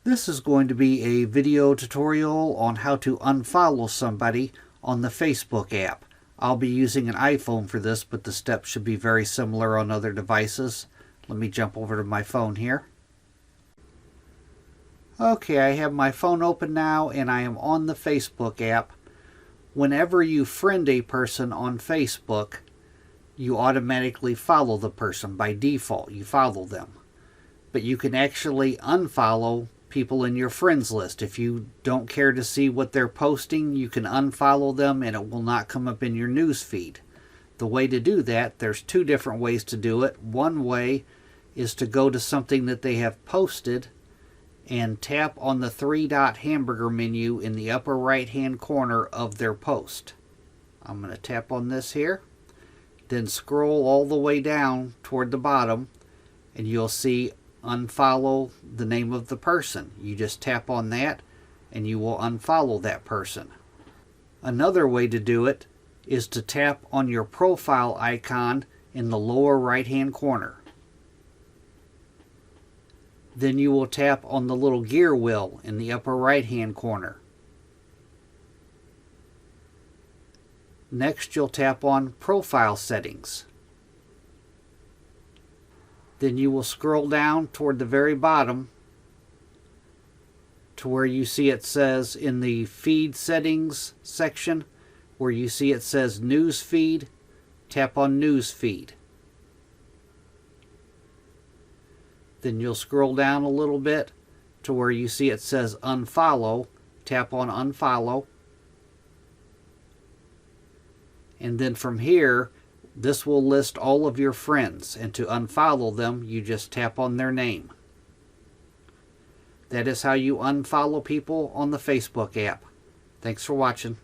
This is going to be a video tutorial on how to unfollow somebody on the Facebook app. I'll be using an iPhone for this, but the steps should be very similar on other devices. Let me jump over to my phone here. Okay, I have my phone open now and I am on the Facebook app. Whenever you friend a person on Facebook, you automatically follow the person. By default, you follow them. But you can actually unfollow people in your friends list. If you don't care to see what they're posting, you can unfollow them and it will not come up in your news feed. The way to do that, there's two different ways to do it. One way is to go to something that they have posted and tap on the three-dot hamburger menu in the upper right-hand corner of their post. I'm going to tap on this here, then scroll all the way down toward the bottom, and you'll see unfollow the name of the person. You just tap on that, and you will unfollow that person. Another way to do it is to tap on your profile icon in the lower right-hand corner. Then you will tap on the little gear wheel in the upper right-hand corner. Next, you'll tap on Profile Settings. Then you will scroll down toward the very bottom to where you see it says in the Feed Settings section, where you see it says News Feed, tap on News Feed. Then you'll scroll down a little bit to where you see it says Unfollow. Tap on Unfollow. And then from here, this will list all of your friends. And to unfollow them, you just tap on their name. That is how you unfollow people on the Facebook app. Thanks for watching.